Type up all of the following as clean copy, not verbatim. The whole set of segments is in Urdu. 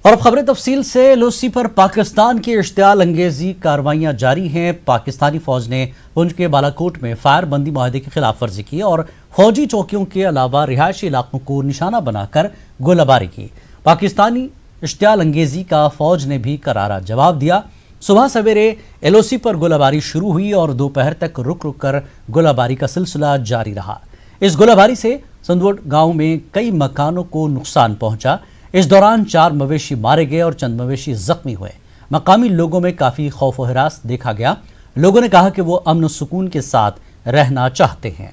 اور اب خبریں تفصیل سے LOC پر پاکستان کی اشتعال انگیزی کارروائیاں جاری ہیں۔ پاکستانی فوج نے پنچ کے بالاکوٹ میں فائر بندی معاہدے کی خلاف ورزی کی اور فوجی چوکیوں کے علاوہ رہائشی علاقوں کو نشانہ بنا کر گولہ باری کی۔ پاکستانی اشتعال انگیزی کا فوج نے بھی کرارا جواب دیا۔ صبح سویرے LOC پر گولہ باری شروع ہوئی اور دوپہر تک رک رک کر گولہ باری کا سلسلہ جاری رہا۔ اس گولہ باری سے سندوٹ گاؤں میں کئی مکانوں کو نقصان پہنچا۔ اس دوران 4 مویشی مارے گئے اور چند مویشی زخمی ہوئے۔ مقامی لوگوں میں کافی خوف و ہراس دیکھا گیا۔ لوگوں نے کہا کہ وہ امن و سکون کے ساتھ رہنا چاہتے ہیں۔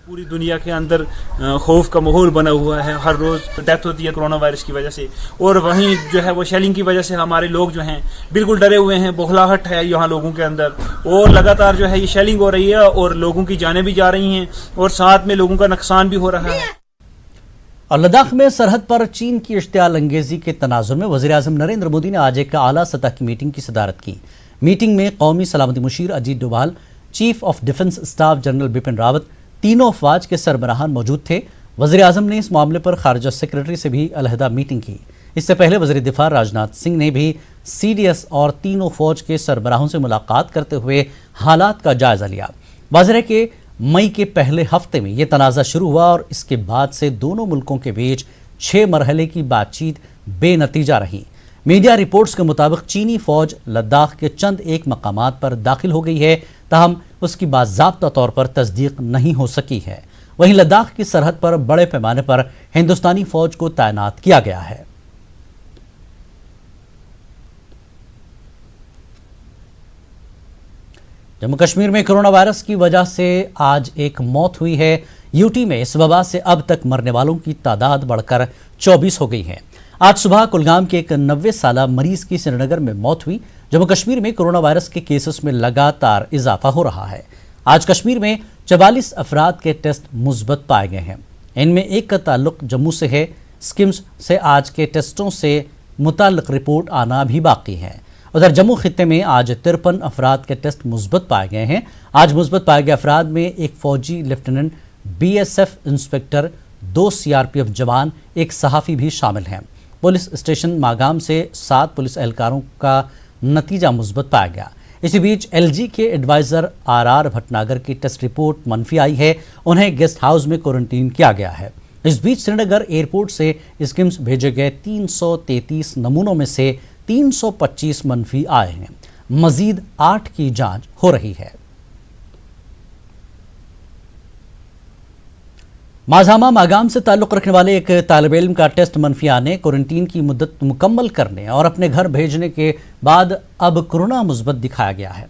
پوری دنیا کے اندر خوف کا ماحول بنا ہوا ہے، ہر روز ڈیتھ ہوتی ہے کرونا وائرس کی وجہ سے، اور وہیں جو ہے وہ شیلنگ کی وجہ سے ہمارے لوگ جو ہیں بالکل ڈرے ہوئے ہیں، بخلاہٹ ہے یہاں لوگوں کے اندر، اور لگاتار جو ہے یہ شیلنگ ہو رہی ہے اور لوگوں کی جانیں بھی جا رہی ہیں اور ساتھ میں لوگوں کا نقصان بھی ہو رہا ہے۔ اور لداخ میں سرحد پر چین کی اشتعال انگیزی کے تناظر میں وزیراعظم نریندر مودی نے آج ایک اعلیٰ سطح کی میٹنگ کی صدارت کی۔ میٹنگ میں قومی سلامتی مشیر Ajit Doval, chief of defence staff general Bipin Rawat, تینوں افواج کے سربراہان موجود تھے۔ وزیراعظم نے اس معاملے پر خارجہ سیکرٹری سے بھی علیحدہ میٹنگ کی۔ اس سے پہلے وزیر دفاع راجناتھ سنگھ نے بھی CDS اور تینوں فوج کے سربراہوں سے ملاقات کرتے ہوئے حالات کا جائزہ لیا۔ واضح ہے کہ مئی کے پہلے ہفتے میں یہ تنازع شروع ہوا اور اس کے بعد سے دونوں ملکوں کے بیچ 6 مرحلے کی بات چیت بے نتیجہ رہی۔ میڈیا رپورٹس کے مطابق چینی فوج لداخ کے چند ایک مقامات پر داخل ہو گئی ہے، تاہم اس کی باضابطہ طور پر تصدیق نہیں ہو سکی ہے۔ وہیں لداخ کی سرحد پر بڑے پیمانے پر ہندوستانی فوج کو تعینات کیا گیا ہے۔ جموں کشمیر میں کرونا وائرس کی وجہ سے آج ایک موت ہوئی ہے۔ UT میں اس وبا سے اب تک مرنے والوں کی تعداد بڑھ کر 24 ہو گئی ہے۔ آج صبح کلگام کے ایک 90 سالہ مریض کی سری نگر میں موت ہوئی۔ جموں کشمیر میں کرونا وائرس کے کیسز میں لگاتار اضافہ ہو رہا ہے۔ آج کشمیر میں 44 افراد کے ٹیسٹ مثبت پائے گئے ہیں۔ ان میں ایک کا تعلق جموں سے ہے۔ سکمز سے آج کے ٹیسٹوں سے متعلق رپورٹ آنا بھی باقی ہے۔ ادھر جموں خطے میں آج 53 افراد کے ٹیسٹ مثبت پائے گئے ہیں۔ آج مثبت پائے گئے افراد میں ایک فوجی لیفٹیننٹ، BSF انسپکٹر، 2 CRPF جوان، ایک صحافی بھی شامل ہیں۔ پولیس اسٹیشن ماگام سے 7 پولیس اہلکاروں کا نتیجہ مثبت پایا گیا۔ اسی بیچ LG کے ایڈوائزر RR بھٹناگر کی ٹیسٹ رپورٹ منفی آئی ہے۔ انہیں گیسٹ ہاؤس میں کوارنٹین کیا گیا ہے۔ اس بیچ سری نگر ایئرپورٹ سے اسکمز بھیجے گئے 333 نمونوں میں سے 325 منفی آئے ہیں۔ مزید 8 کی جانچ ہو رہی ہے۔ ماضامہ ماگام سے تعلق رکھنے والے ایک طالب علم کا ٹیسٹ منفی آنے، کوارنٹین کی مدت مکمل کرنے اور اپنے گھر بھیجنے کے بعد اب کورونا مثبت دکھایا گیا ہے۔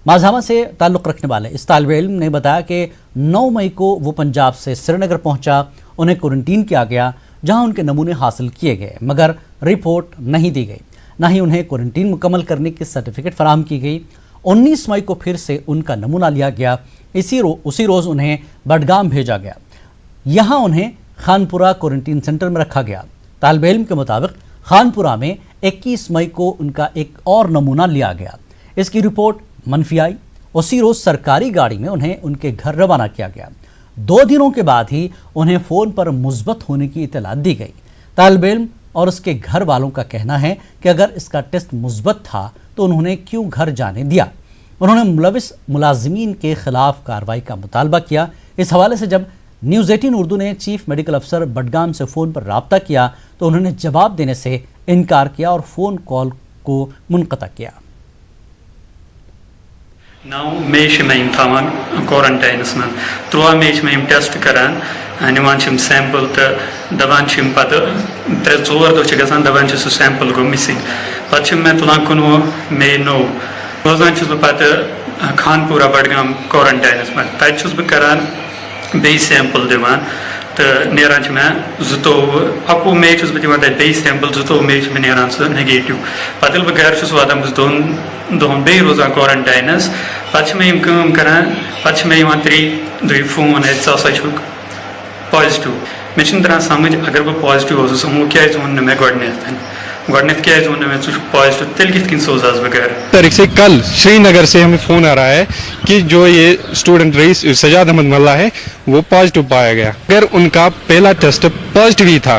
ماضامہ سے تعلق رکھنے والے اس طالب علم نے بتایا کہ 9 مئی کو وہ پنجاب سے سری نگر پہنچا، انہیں کوارنٹین کیا گیا جہاں ان کے نمونے حاصل کیے گئے مگر رپورٹ نہیں دی گئی، نہ ہی انہیں کوارنٹین مکمل کرنے کی سرٹیفکیٹ فراہم کی گئی۔ 19 مئی کو پھر سے ان کا نمونہ لیا گیا۔ اسی روز انہیں بڈگام بھیجا گیا، یہاں انہیں خانپورہ کوارنٹین سینٹر میں رکھا گیا۔ طالب علم کے مطابق خانپورہ میں 21 مئی کو ان کا ایک اور نمونہ لیا گیا، اس کی رپورٹ منفی آئی۔ اسی روز سرکاری گاڑی میں انہیں ان کے گھر روانہ کیا گیا۔ 2 دنوں کے بعد ہی انہیں فون پر مثبت ہونے کی اطلاع دی گئی۔ طالب علم اور اس کے گھر والوں کا کہنا ہے کہ اگر اس کا ٹیسٹ مثبت تھا تو انہوں نے کیوں گھر جانے دیا۔ انہوں نے ملوث ملازمین کے خلاف کارروائی کا مطالبہ کیا۔ اس حوالے سے جب نیوز 18 اردو نے چیف میڈیکل افسر بڈگام سے فون پر رابطہ کیا تو انہوں نے جواب دینے سے انکار کیا اور فون کال کو منقطع کیا۔ نو مئی میں تھوان کوارنٹائنس من 3 مئی میں ٹیسٹ کران نوان سیمپل تو دپان پتہ 3-4 دہ گھان دپان سہ سیمپل گو مسنگ پتہ میں تلان 19 مئی نو روزان پتہ خانپورہ بڈگام کوارنٹائنس من تب بہ کران بی سیمپل دِوان تو نیران میں 21 مئی بہ دِوان تب بی سیمپل 22 مئی میں نیران سہ نگیٹو پتہ ییٚلہِ بہٕ گھر چھُس واتان بہٕ چھُس 2 دۄہن بیٚیہِ روزان کوارنٹاینس پتہٕ چھِ مےٚ یِم کٲم کران پتہٕ چھِ مےٚ یِوان 3 دۄہہِ فون ہے ژٕ ہسا چھُکھ پازٹِو مےٚ چھُنہٕ تران سمجھ اگر بہٕ پازٹِو اوسُس یِمو کیازِ ووٚن نہٕ مےٚ گۄڈنیٚتھ کیازِ ووٚن نہٕ مےٚ ژٕ چھُکھ پازٹِو تیٚلہِ کِتھ کٔنۍ سوزہس بہٕ گھر۔ تاریخ سے کل شری نگر سے ہمیں فون آ رہا ہے کہ جو یہ اسٹوڈنٹ رئیس سجاد احمد ملا ہے وہ پازیٹو پایا گیا، اگر ان کا پہلا ٹیسٹ پازیٹو ہی تھا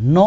9